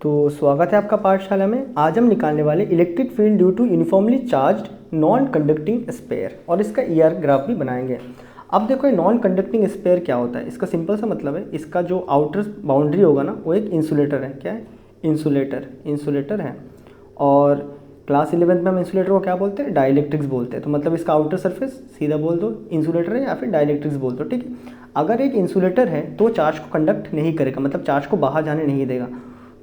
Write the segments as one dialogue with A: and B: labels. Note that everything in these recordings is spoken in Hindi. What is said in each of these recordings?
A: तो स्वागत है आपका पाठशाला में। आज हम निकालने वाले electric field due to uniformly charged non conducting sphere और इसका ईआर ग्राफ भी बनाएंगे। अब देखो ये नॉन कंडक्टिंग स्फीयर क्या होता है, इसका सिंपल सा मतलब है, इसका जो आउटर बाउंड्री होगा ना वो एक इंसुलेटर है। क्या है? इंसुलेटर है। और क्लास 11th में हम इंसुलेटर को क्या बोलते हैं? डाइलेक्ट्रिक्स बोलते हैं। तो मतलब इसका आउटर सरफेस सीधा बोल दो इंसुलेटर है या फिर डाइलेक्ट्रिक्स बोल दो, ठीक है। अगर एक इंसुलेटर है तो चार्ज को कंडक्ट नहीं करेगा, मतलब चार्ज को बाहर जाने नहीं देगा।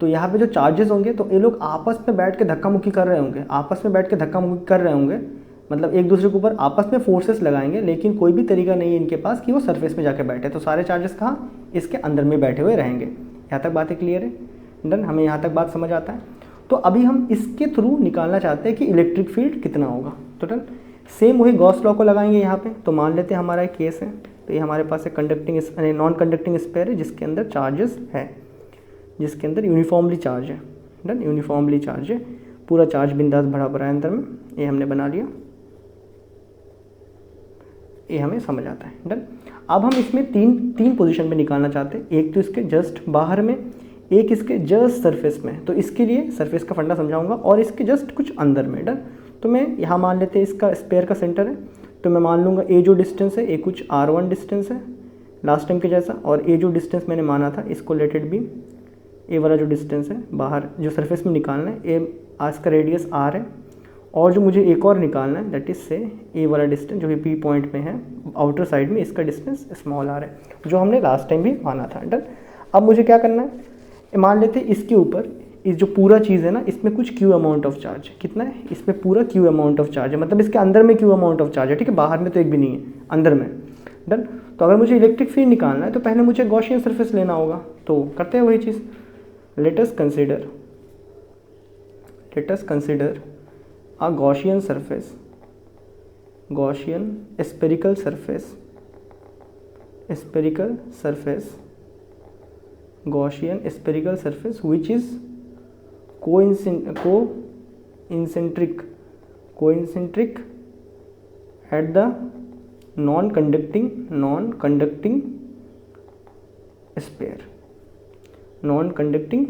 A: तो यहाँ पे जो चार्जेस होंगे तो ये लोग आपस में बैठ के धक्का मुक्की कर रहे होंगे, मतलब एक दूसरे के ऊपर आपस में फोर्सेस लगाएंगे, लेकिन कोई भी तरीका नहीं है इनके पास कि वो सरफेस में जाके बैठे। तो सारे चार्जेस कहाँ? इसके अंदर में बैठे हुए रहेंगे। यहाँ तक बातें क्लियर है? डन, हमें यहाँ तक बात समझ आता है। तो अभी हम इसके थ्रू निकालना चाहते हैं कि इलेक्ट्रिक फील्ड कितना होगा। तो डन, सेम वही गॉस लॉ को लगाएंगे यहाँ पे। तो मान लेते हैं हमारा एक केस है, तो ये हमारे पास एक नॉन कंडक्टिंग स्फीयर है जिसके अंदर चार्जेस है, जिसके अंदर यूनिफॉर्मली चार्ज है। डन, यूनिफॉर्मली चार्ज है, पूरा चार्ज बिंदास भरा भरा है अंदर में। ये हमने बना लिया, ये हमें समझ आता है। डन, अब हम इसमें तीन पोजीशन में निकालना चाहते हैं। एक तो इसके जस्ट बाहर में, एक इसके जस्ट सरफेस में। तो इसके लिए सरफेस का फंडा समझाऊंगा, और इसके जस्ट कुछ अंदर में। डन, तो मैं यहाँ मान लेते हैं इसका स्फीयर का सेंटर है, तो मैं मान लूँगा ए जो डिस्टेंस है, ए कुछ r1 डिस्टेंस है लास्ट टाइम के जैसा, और ए जो डिस्टेंस मैंने माना था इसको लेटेड बी, ए वाला जो डिस्टेंस है बाहर जो सरफेस में निकालना है, ए आज का रेडियस r है, और जो मुझे एक और निकालना है दैट इज से ए वाला डिस्टेंस जो कि पी पॉइंट में है आउटर साइड में, इसका डिस्टेंस स्मॉल r है, जो हमने लास्ट टाइम भी माना था। डन, अब मुझे क्या करना है, मान लेते हैं इसके ऊपर इस जो पूरा चीज़ है ना, इसमें कुछ क्यू अमाउंट ऑफ चार्ज है। कितना है? इसमें पूरा क्यू अमाउंट ऑफ चार्ज है, मतलब इसके अंदर में क्यू अमाउंट ऑफ चार्ज है, ठीक है। बाहर में तो एक भी नहीं है, अंदर में। डन, तो अगर मुझे इलेक्ट्रिक फील्ड निकालना है तो पहले मुझे गॉसियन सरफेस लेना होगा। तो करते हैं वही चीज़। let us consider a Gaussian surface, Gaussian spherical surface, Gaussian spherical surface which is coincentric at the non-conducting sphere, non conducting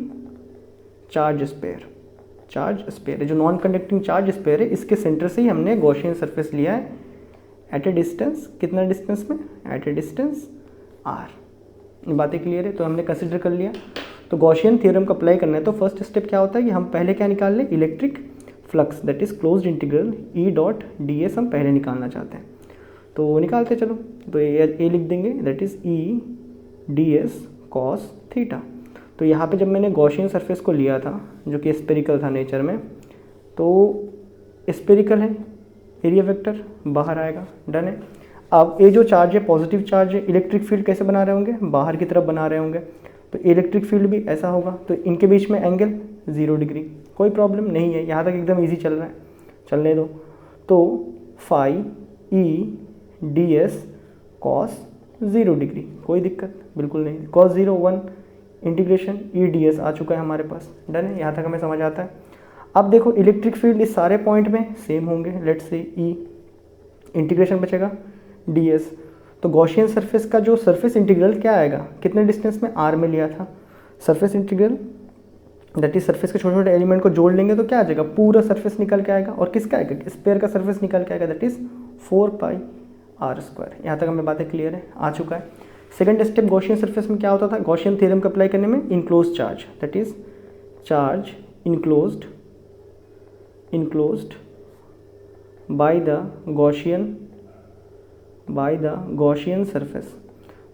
A: charge sphere है। जो नॉन कंडक्टिंग चार्ज स्फीयर है इसके सेंटर से ही हमने गॉसियन सरफेस लिया है एट ए डिस्टेंस, कितना डिस्टेंस में? At a distance r। बातें क्लियर है? तो हमने कंसिडर कर लिया। तो गॉसियन थ्योरम का अप्लाई करना है तो फर्स्ट स्टेप क्या होता है कि हम पहले क्या निकाल लें? Electric flux, that is closed integral E dot D S हम पहले निकालना चाहते हैं। तो निकालते चलो, तो ए लिख देंगे that is E D S cos theta. तो यहाँ पे जब मैंने गॉसियन सरफेस को लिया था जो कि स्पेरिकल था नेचर में, तो स्पेरिकल है, एरिया वेक्टर बाहर आएगा। डन है। अब ये जो चार्ज है पॉजिटिव चार्ज है, इलेक्ट्रिक फील्ड कैसे बना रहे होंगे? बाहर की तरफ बना रहे होंगे। तो इलेक्ट्रिक फील्ड भी ऐसा होगा। तो इनके बीच में एंगल 0 डिग्री, कोई प्रॉब्लम नहीं है, यहाँ तक एकदम ईजी चल रहा है, चलने दो। तो phi E D S cos 0 degree, कोई दिक्कत बिल्कुल नहीं। Cos 0 1 integration E D S आ चुका है हमारे पास। डन है, यहाँ तक हमें समझ आता है। अब देखो इलेक्ट्रिक फील्ड इस सारे पॉइंट में सेम होंगे। लेट्स से ई इंटीग्रेशन बचेगा डी एस। तो गॉसियन सरफेस का जो सरफेस इंटीग्रल क्या आएगा? कितने डिस्टेंस में? r में लिया था surface integral, that is surface के छोटे छोटे एलिमेंट को जोड़ लेंगे तो क्या आ जाएगा? पूरा सरफेस निकल के आएगा। और किसका आएगा? स्फीयर का सरफेस निकल के आएगा, दैट इज 4πr²। यहाँ तक हमें बातें क्लियर है, आ चुका है। सेकंड स्टेप गॉसियन सरफेस में क्या होता था? गॉसियन थ्योरम को अप्लाई करने में enclose charge, that is charge enclosed by the Gaussian surface.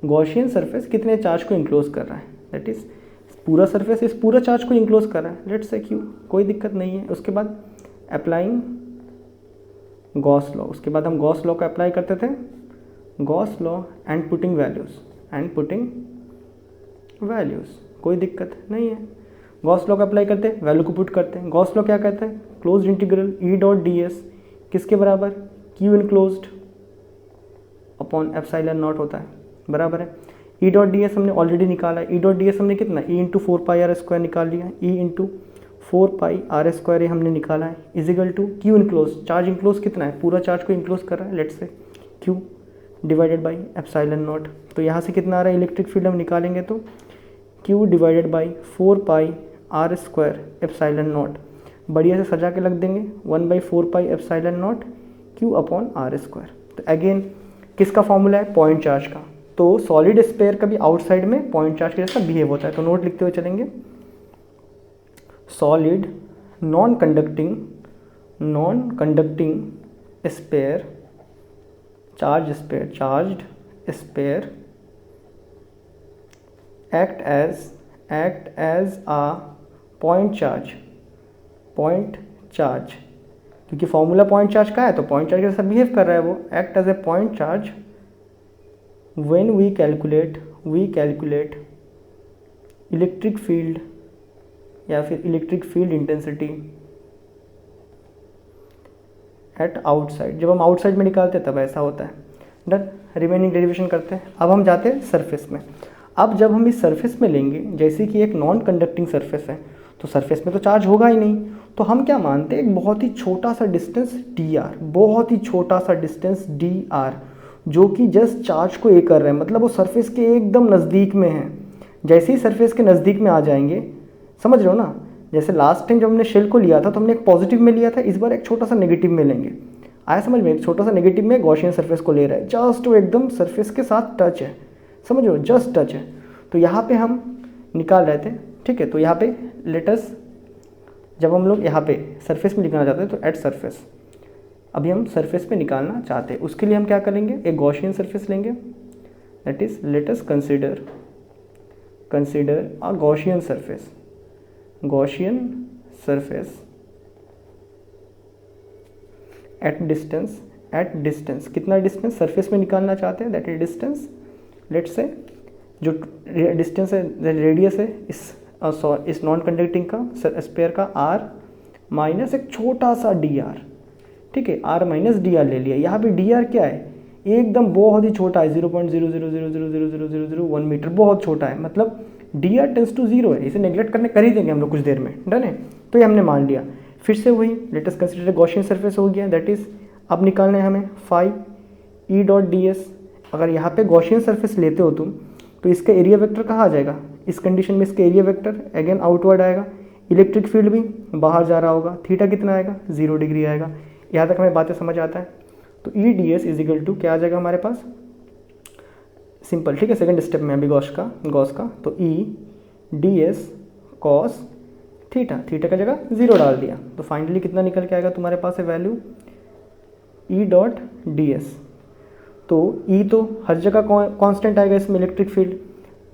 A: Gaussian surface कितने चार्ज को इनक्लोज कर रहा है? दैट इज पूरा सरफेस इस पूरा चार्ज को इनक्लोज कर रहा है। लेट्स से क्यू, कोई दिक्कत नहीं है। उसके बाद अप्लाइंग गॉस लॉ, उसके बाद हम गॉस लॉ का अप्लाई करते थे, Gauss law and putting values, कोई दिक्कत नहीं है। गॉस लॉ का अप्लाई करते हैं, वैल्यू को पुट करते हैं। गॉस लॉ क्या कहता है? क्लोज्ड इंटीग्रल ई डॉट डी एस किसके बराबर? Q enclosed upon epsilon not होता है, बराबर है। ई डॉट डी एस हमने ऑलरेडी निकाला है। ई डॉट डी एस हमने कितना? ई इंटू 4πr² निकाल लिया। ई इंटू 4πr² हमने निकाला है, is equal to Q enclose, charge enclose कितना है? पूरा चार्ज को इनक्लोज कर रहा है, let's say Q divided by epsilon naught. तो यहाँ से कितना आ रहा है इलेक्ट्रिक फील्ड हम निकालेंगे तो Q divided by 4πr² R square epsilon naught, बढ़िया से सजा के लग देंगे 1/4 pi epsilon not Q upon R square. तो अगेन किसका फॉर्मूला है, पॉइंट चार्ज का। तो सॉलिड स्फीयर का भी आउटसाइड में पॉइंट चार्ज के जैसा बिहेव होता है। तो नोट लिखते हुए चलेंगे, solid non conducting sphere, charged sphere act as a point charge, क्योंकि फॉर्मूला पॉइंट चार्ज का है तो पॉइंट चार्ज जैसा बिहेव कर रहा है वो। Act as a point charge when we calculate electric field या फिर electric field intensity at outside. जब हम आउटसाइड में निकालते हैं तब ऐसा होता है। डन, रिमेनिंग डेरिवेशन करते हैं। अब हम जाते हैं सरफेस में। अब जब हम इस सरफेस में लेंगे, जैसे कि एक नॉन कंडक्टिंग सरफेस है, तो सरफेस में तो चार्ज होगा ही नहीं, तो हम क्या मानते हैं, एक बहुत ही छोटा सा डिस्टेंस dr, बहुत ही छोटा सा डिस्टेंस dr जो कि जस्ट चार्ज को ए कर रहे हैं, मतलब वो सरफेस के एकदम नज़दीक में है। जैसे ही सरफेस के नज़दीक में आ जाएंगे, समझ रहे हो ना, जैसे लास्ट टाइम जब हमने शेल को लिया था तो हमने एक पॉजिटिव में लिया था, इस बार एक छोटा सा नेगेटिव में लेंगे। आया समझ में, एक छोटा सा नेगेटिव में गॉसियन सरफेस को ले रहा है, जस्ट वो एकदम सरफेस के साथ टच है, समझ लो, जस्ट टच है। तो यहाँ पे हम निकाल रहे थे, ठीक है। तो यहाँ पे लेटस, जब हम लोग यहाँ पे सरफेस में निकालना चाहते हैं तो एट सरफेस, अभी हम सरफेस पे निकालना चाहते हैं, उसके लिए हम क्या करेंगे, एक गॉसियन सरफेस लेंगे, that is latus consider a Gaussian surface at distance, कितना डिस्टेंस सरफेस में निकालना चाहते हैं, that is distance, let's say जो डिस्टेंस है, रेडियस है इस नॉन कंडक्टिंग का स्फीयर का r माइनस एक छोटा सा dr, ठीक है, r माइनस dr ले लिया। यहाँ पे dr क्या है, एकदम बहुत ही छोटा है, 0.000000001 मीटर, बहुत छोटा है, मतलब dr टेंस टू 0 है, इसे नेग्लेक्ट कर ही देंगे हम लोग कुछ देर में, डन है। तो ये हमने मान लिया। फिर से वही लेटेस्ट कंसिडर गॉसियन सरफेस हो गया, दैट इज अब निकालना है हमें phi E dot D S. अगर यहाँ पे गॉसियन सरफेस लेते हो तुम तो इसका एरिया वेक्टर कहाँ आ जाएगा, इस कंडीशन में इसका एरिया वेक्टर अगेन आउटवर्ड आएगा, इलेक्ट्रिक फील्ड भी बाहर जा रहा होगा, थीटा कितना आएगा, 0 डिग्री आएगा। यहाँ तक हमें बातें समझ आता है। तो E D S is equal to क्या आ जाएगा हमारे पास, सिंपल, ठीक है, सेकंड स्टेप में अभी गॉस का, तो E D S cos theta का जगह 0 डाल दिया, तो फाइनली कितना निकल के आएगा तुम्हारे पास है वैल्यू ई डॉट डी एस। तो ई तो हर जगह कांस्टेंट आएगा, इसमें इलेक्ट्रिक फील्ड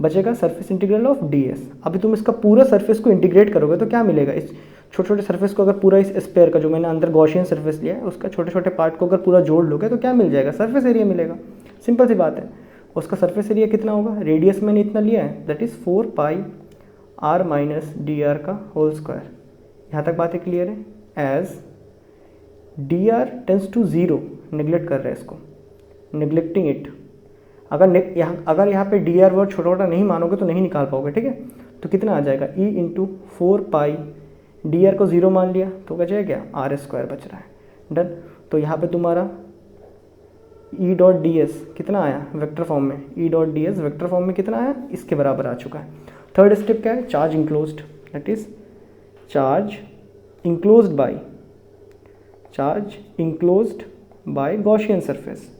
A: बचेगा surface integral of D S. अभी तुम इसका पूरा सरफेस को इंटीग्रेट करोगे तो क्या मिलेगा, इस छोटे छोटे सरफेस को अगर पूरा इस स्पेयर का जो मैंने अंदर गॉसियन सरफेस लिया है उसका छोटे छोटे पार्ट को अगर पूरा जोड़ लोगे तो क्या मिल जाएगा, सरफेस एरिया मिलेगा। सिंपल सी बात है। उसका सरफेस एरिया कितना होगा, रेडियस मैंने इतना लिया है, that is 4 pi r minus D R का होल स्क्वायर। यहाँ तक बातें क्लियर है। As D R tends to 0, neglect कर रहे हैं इसको, नेग्लेक्टिंग इट। अगर यहाँ पे डी आर वर्ड छोटा छोटा नहीं मानोगे तो नहीं निकाल पाओगे, ठीक है। तो कितना आ जाएगा, ई इंटू 4 पाई, डी आर को 0 मान लिया तो बचेगा क्या, आर स्क्वायर बच रहा है, डन। तो यहाँ पे तुम्हारा ई डॉट डी एस कितना आया वेक्टर फॉर्म में, ई dot D S vector form में कितना आया, इसके बराबर आ चुका है। थर्ड स्टेप क्या है, charge enclosed, that is charge enclosed by Gaussian surface.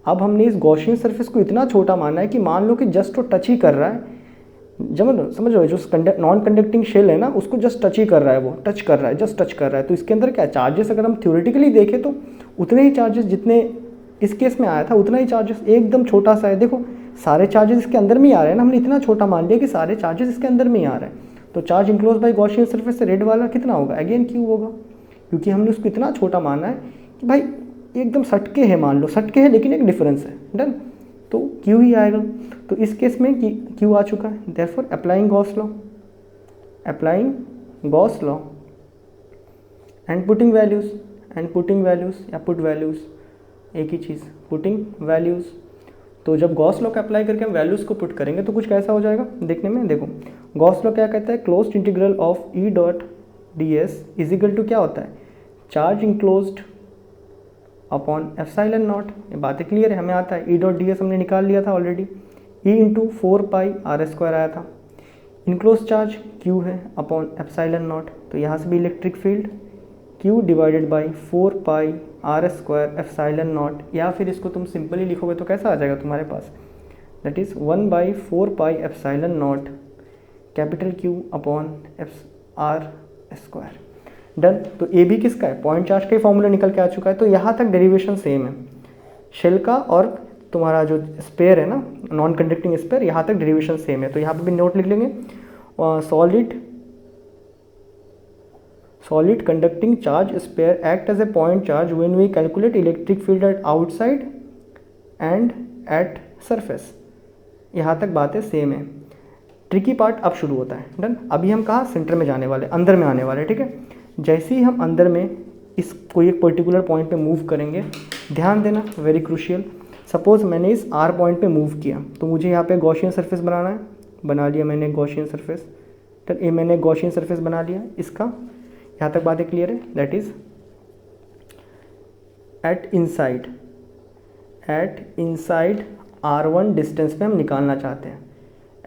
A: अब हमने इस गॉसियन सरफेस को इतना छोटा माना है कि मान लो कि जस्ट वो टच ही कर रहा है, समझ लो जो नॉन कंडक्टिंग शेल है ना उसको जस्ट टच ही कर रहा है, वो टच कर रहा है, जस्ट टच कर रहा है। तो इसके अंदर क्या चार्जेस, अगर हम थ्योरेटिकली देखें तो उतने ही चार्जेस जितने इस केस में आया था उतना ही चार्जेस, एकदम छोटा सा है। देखो सारे चार्जेस इसके अंदर में ही आ रहे हैं ना, हमने इतना छोटा मान लिया कि सारे चार्जेस इसके अंदर में ही आ रहे हैं। तो charge enclose by Gaussian surface से रेड वाला कितना होगा, अगेन क्यू होगा, क्योंकि हमने उसको इतना छोटा माना है कि भाई एकदम सटके है, मान लो सटके है लेकिन एक डिफरेंस है, डन। तो क्यू ही आएगा। तो इस केस में क्यू आ चुका है। Therefore applying Gauss law and putting values या पुट वैल्यूज, एक ही चीज़, पुटिंग वैल्यूज। तो जब गॉस लॉ का अप्लाई करके हम वैल्यूज़ को पुट करेंगे तो कुछ कैसा हो जाएगा देखने में। देखो गॉस लॉ क्या कहता है, closed integral of E dot D S is equal to क्या होता है, charge enclosed upon epsilon naught. ये बातें क्लियर है, हमें आता है। ई डॉट डी एस हमने निकाल लिया था already, E into 4 pi R square आया था। इनक्लोज चार्ज Q है अपॉन एप्सिलॉन नॉट, तो यहाँ से भी electric field Q divided by 4 pi R square epsilon naught, या फिर इसको तुम सिंपली लिखोगे तो कैसा आ जाएगा तुम्हारे पास, that is 1/4 pi epsilon not capital Q upon R square. Done. तो ए बी किसका है, पॉइंट चार्ज का ही फॉर्मूला निकल के आ चुका है। तो यहाँ तक डेरिवेशन सेम है शेल का और तुम्हारा जो स्पेयर है ना, नॉन कंडक्टिंग स्पेयर, यहाँ तक डेरिवेशन सेम है। तो यहाँ पे भी नोट लिख लेंगे, solid conducting charge sphere act as a point charge when we calculate electric field at outside and at surface। यहाँ तक बातें सेम है। ट्रिकी पार्ट अब शुरू होता है। डन। अभी हम कहाँ, सेंटर में जाने वाले, अंदर में आने वाले, ठीक है। जैसे ही हम अंदर में इस कोई एक पर्टिकुलर पॉइंट पे मूव करेंगे, ध्यान देना, वेरी क्रूशियल। सपोज मैंने इस आर पॉइंट पे मूव किया, तो मुझे यहाँ पे गॉसियन सरफेस बनाना है, बना लिया मैंने गॉसियन सरफेस। तो ये मैंने गॉसियन सरफेस बना लिया इसका, यहाँ तक बातें क्लियर है। That is at inside R1 distance पे हम निकालना चाहते हैं,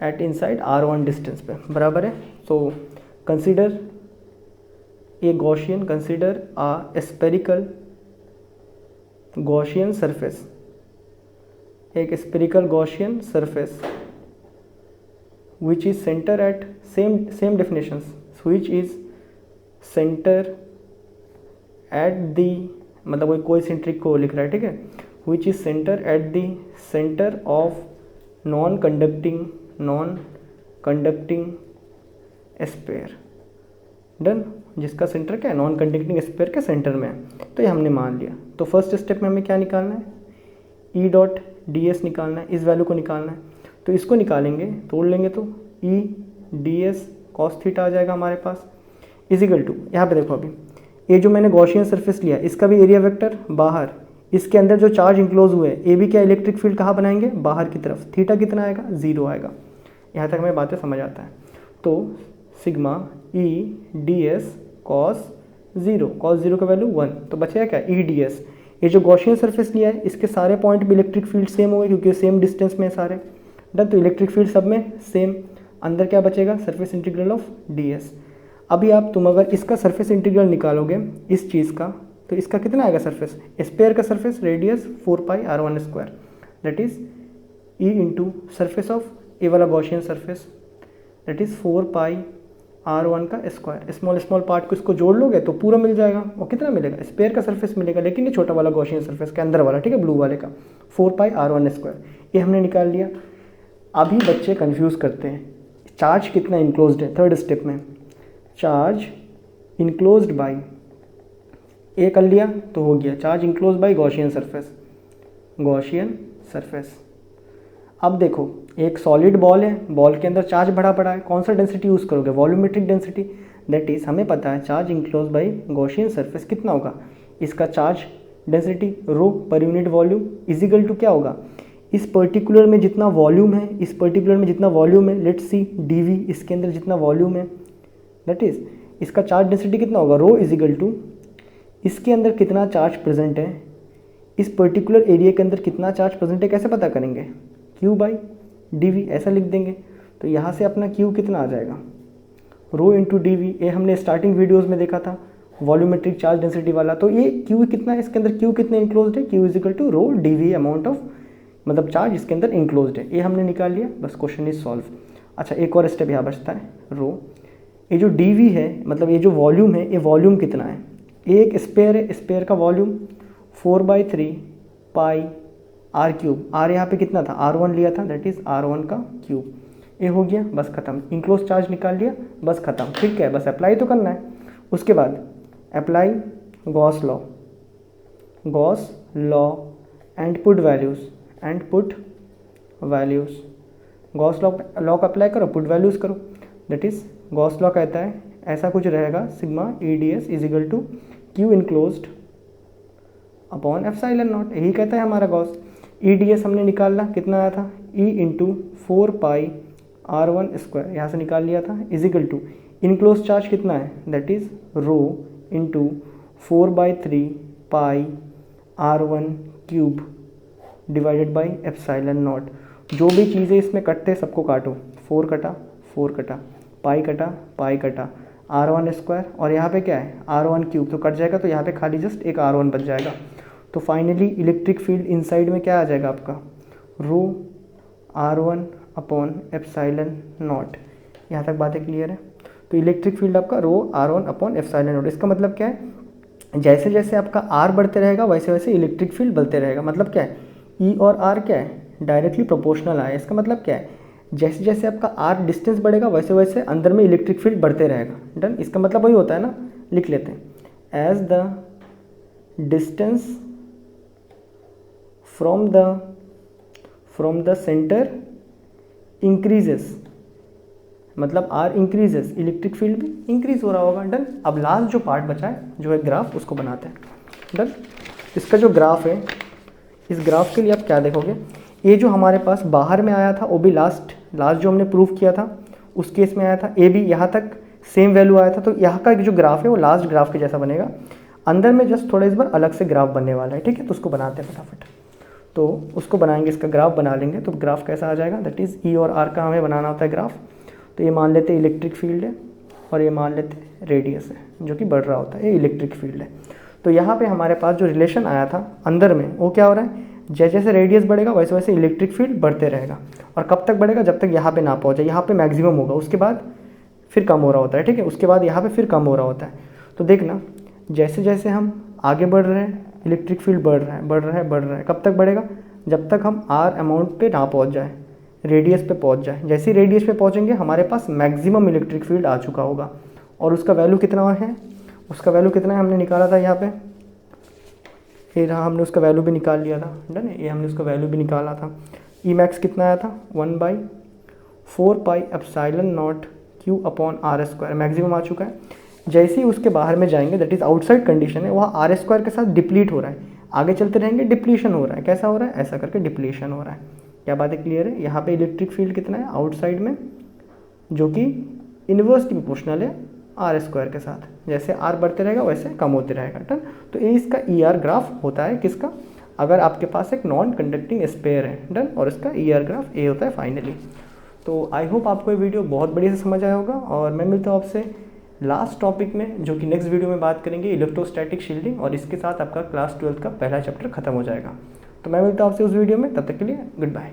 A: एट इनसाइड R1 डिस्टेंस पे, बराबर है। So consider a Gaussian, consider a spherical Gaussian surface, एक spherical Gaussian surface which is center at same definitions, which is center at the, मतलब वो कोई सेंट्रिक को लिख रहा है, ठीक है, which is center at the center of non conducting sphere। Done. जिसका सेंटर क्या है, नॉन कंडक्टिंग स्पेयर के सेंटर में है। तो ये हमने मान लिया। तो फर्स्ट स्टेप में हमें क्या निकालना है, ई डॉट डी एस निकालना है, इस वैल्यू को निकालना है। तो इसको निकालेंगे, तोड़ लेंगे तो E D S cos theta आ जाएगा हमारे पास, इजिकल टू, यहाँ पे देखो अभी ये जो मैंने गॉसियन सरफेस लिया, इसका भी एरिया वेक्टर बाहर, इसके अंदर जो चार्ज इंक्लोज हुए, ए बी क्या इलेक्ट्रिक फील्ड कहाँ बनाएंगे, बाहर की तरफ। थीटा कितना आएगा, 0 आएगा। यहाँ तक हमें बातें समझ आता है। तो sigma E D S cos 0 का वैल्यू 1, तो बचेगा क्या, ई डी एस। ये जो गॉसियन सरफेस लिया है, इसके सारे पॉइंट भी इलेक्ट्रिक फील्ड सेम हो गए क्योंकि सेम डिस्टेंस में है सारे। डन। तो इलेक्ट्रिक फील्ड सब में सेम। अंदर क्या बचेगा, surface integral of D S. अभी तुम अगर इसका सरफेस इंटीग्रल निकालोगे इस चीज़ का, तो इसका कितना आएगा सरफेस, स्पेयर का surface radius 4 pi R1 square, that is E into surface of A वाला Gaussian surface, that is 4 pi R1 का स्क्वायर। स्मॉल पार्ट को इसको जोड़ लोगे तो पूरा मिल जाएगा। और कितना मिलेगा, स्पेयर का सरफेस मिलेगा, लेकिन ये छोटा वाला गॉसियन सरफेस के अंदर वाला, ठीक है, ब्लू वाले का 4 पाई R1 स्क्वायर, ये हमने निकाल लिया। अभी बच्चे कंफ्यूज करते हैं, चार्ज कितना इनक्लोज्ड है। थर्ड स्टेप में चार्ज इनक्लोज्ड बाई, ए कर लिया तो हो गया charge enclose by Gaussian surface. अब देखो एक सॉलिड बॉल है, बॉल के अंदर चार्ज भरा पड़ा है, कौन सा डेंसिटी यूज़ करोगे, वॉल्यूमेट्रिक डेंसिटी। दैट इज हमें पता है charge enclose by Gaussian surface कितना होगा, इसका charge density rho per unit volume is equal to क्या होगा, इस पर्टिकुलर में जितना वॉल्यूम है, इस पर्टिकुलर में जितना वॉल्यूम है, लेट्स सी डीवी, इसके अंदर जितना वॉल्यूम है, दैट इज इसका चार्ज डेंसिटी कितना होगा, रो इजिकल टू इसके अंदर कितना चार्ज प्रेजेंट है, इस पर्टिकुलर एरिया के अंदर कितना चार्ज प्रेजेंट है, कैसे पता करेंगे, Q बाई डी ऐसा लिख देंगे। तो यहाँ से अपना Q कितना आ जाएगा, रो इंटू डी वी। ये हमने स्टार्टिंग वीडियोज़ में देखा था वॉल्यूमेट्रिक चार्ज डेंसिटी वाला। तो ये Q कितना है, इसके अंदर Q कितने इंक्लोज्ड है, Q is equal to rho D V amount of, मतलब चार्ज इसके अंदर इंक्लोज्ड है। ये हमने निकाल लिया, बस क्वेश्चन इज सॉल्व। अच्छा एक और स्टेप यहाँ बचता है, रो, ये जो डी वी है, मतलब ये जो वॉल्यूम है, ये वॉल्यूम कितना है, एक स्पेयर है, स्पेयर का volume 4/3 pi R cube. R यहाँ पे कितना था, R1 लिया था, दैट इज R1 का क्यूब। ये हो गया, बस खत्म, इंक्लोज चार्ज निकाल लिया, बस खत्म। ठीक है, बस अप्लाई तो करना है। उसके बाद apply Gauss law and put values, Gauss law का अप्लाई करो, पुट वैल्यूज़ करो। दैट इज गॉस लॉ कहता है ऐसा कुछ रहेगा, sigma E D S is equal to Q enclosed upon epsilon naught, यही कहता है हमारा गॉस। ई डी एस हमने निकाला, कितना आया था, E into 4 pi R1 square, यहाँ से निकाल लिया था, इजिकल टू इनक्लोज चार्ज कितना है, that is rho into 4/3 pi R1 cube divided by epsilon naught. जो भी चीज़ें इसमें कटते सबको काटो, 4 कटा 4 कटा, पाई कटा पाई कटा, R1 स्क्वायर और यहाँ पे क्या है R1 क्यूब, तो कट जाएगा तो यहाँ पे खाली जस्ट एक R1 बच जाएगा। तो फाइनली इलेक्ट्रिक फील्ड इनसाइड में क्या आ जाएगा आपका, रो R1 अपॉन एप्सिलॉन नॉट। यहाँ तक बातें क्लियर है। तो इलेक्ट्रिक फील्ड आपका रो R1 अपॉन एप्सिलॉन नॉट। इसका मतलब क्या है, जैसे जैसे आपका R बढ़ते रहेगा वैसे वैसे इलेक्ट्रिक फील्ड बढ़ते रहेगा। मतलब क्या है, E और R क्या है, डायरेक्टली प्रोपोर्शनल है। इसका मतलब क्या है, जैसे जैसे आपका R डिस्टेंस बढ़ेगा वैसे वैसे अंदर में इलेक्ट्रिक फील्ड बढ़ते रहेगा। डन। इसका मतलब वही होता है ना, लिख लेते हैं, as the distance from the centre increases, मतलब R इंक्रीजेस, इलेक्ट्रिक फील्ड भी इंक्रीज हो रहा होगा। डन। अब लास्ट जो पार्ट बचा है जो है ग्राफ, उसको बनाते हैं। डन। इसका जो ग्राफ है, इस ग्राफ के लिए आप क्या देखोगे, ये जो हमारे पास बाहर में आया था वो भी लास्ट जो हमने प्रूफ किया था उस केस में आया था, ए भी यहाँ तक सेम वैल्यू आया था। तो यहाँ का जो ग्राफ है वो लास्ट ग्राफ के जैसा बनेगा। अंदर में जस्ट थोड़ा इस बार अलग से ग्राफ बनने वाला है। ठीक है, तो उसको बनाते हैं फटाफट। तो उसको बनाएंगे, इसका ग्राफ बना लेंगे। तो ग्राफ कैसा आ जाएगा, दैट इज़ ई और आर का हमें बनाना होता है ग्राफ। तो ये मान लेते हैं इलेक्ट्रिक फील्ड है और ये मान लेते हैं रेडियस है जो कि बढ़ रहा होता है, ये इलेक्ट्रिक फील्ड है। तो यहाँ पे हमारे पास जो रिलेशन आया था अंदर में वो क्या हो रहा है, जैसे जैसे रेडियस बढ़ेगा वैसे वैसे इलेक्ट्रिक फील्ड बढ़ते रहेगा। और कब तक बढ़ेगा, जब तक यहाँ पे ना पहुँचे। यहाँ पे मैक्सिमम होगा, उसके बाद फिर कम हो रहा होता है। ठीक है, उसके बाद यहाँ पे फिर कम हो रहा होता है। तो देखना, जैसे जैसे हम आगे बढ़ रहे हैं इलेक्ट्रिक फील्ड बढ़ रहा है बढ़ रहा है बढ़ रहा है। कब तक बढ़ेगा, जब तक हम R अमाउंट पे ना पहुँच जाए, रेडियस पे पहुँच जाए। जैसे ही रेडियस पे पहुँचेंगे हमारे पास मैक्सिमम इलेक्ट्रिक फील्ड आ चुका होगा। और उसका वैल्यू कितना है, उसका वैल्यू कितना है हमने निकाला था यहाँ पे, ये रहा, हमने उसका वैल्यू भी निकाल लिया था। डन है, ये हमने उसका वैल्यू भी निकाला था। ई मैक्स कितना आया था, 1/4 pi epsilon not Q upon R square, maximum आ चुका है। जैसे ही उसके बाहर में जाएंगे, दैट इज़ आउटसाइड कंडीशन है, वहाँ R स्क्वायर के साथ डिप्लीट हो रहा है। आगे चलते रहेंगे डिप्लीशन हो रहा है। कैसा हो रहा है, ऐसा करके डिप्लीशन हो रहा है। क्या बातें क्लियर है। यहाँ पे इलेक्ट्रिक फील्ड कितना है आउटसाइड में, जो कि इन्वर्सली प्रोपोर्शनल है R स्क्वायर के साथ। जैसे R बढ़ते रहेगा वैसे कम होते रहेगा। डन। तो ये इसका ER ग्राफ होता है किसका, अगर आपके पास एक नॉन कंडक्टिंग स्पेयर है। डन। और इसका ER ग्राफ ए होता है फाइनली। तो आई होप आपको ये वीडियो बहुत बढ़िया से समझ आया होगा और मैं मिलता हूँ आपसे लास्ट टॉपिक में, जो कि नेक्स्ट वीडियो में बात करेंगे इलेक्ट्रोस्टैटिक शील्डिंग, और इसके साथ आपका क्लास 12 का पहला चैप्टर खत्म हो जाएगा। तो मैं मिलता हूँ आपसे उस वीडियो में, तब तक के लिए गुड बाय।